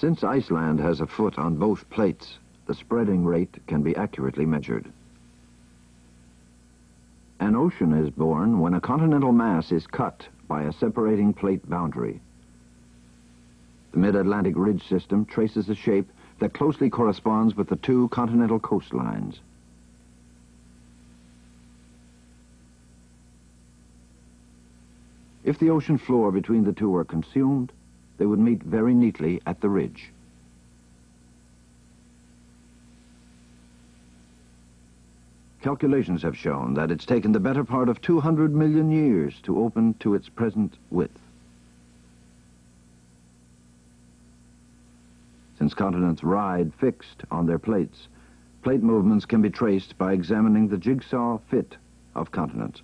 Since Iceland has a foot on both plates, the spreading rate can be accurately measured. An ocean is born when a continental mass is cut by a separating plate boundary. The Mid-Atlantic Ridge System traces a shape that closely corresponds with the two continental coastlines. If the ocean floor between the two were consumed, they would meet very neatly at the ridge. Calculations have shown that it's taken the better part of 200 million years to open to its present width. Since continents ride fixed on their plates, plate movements can be traced by examining the jigsaw fit of continents.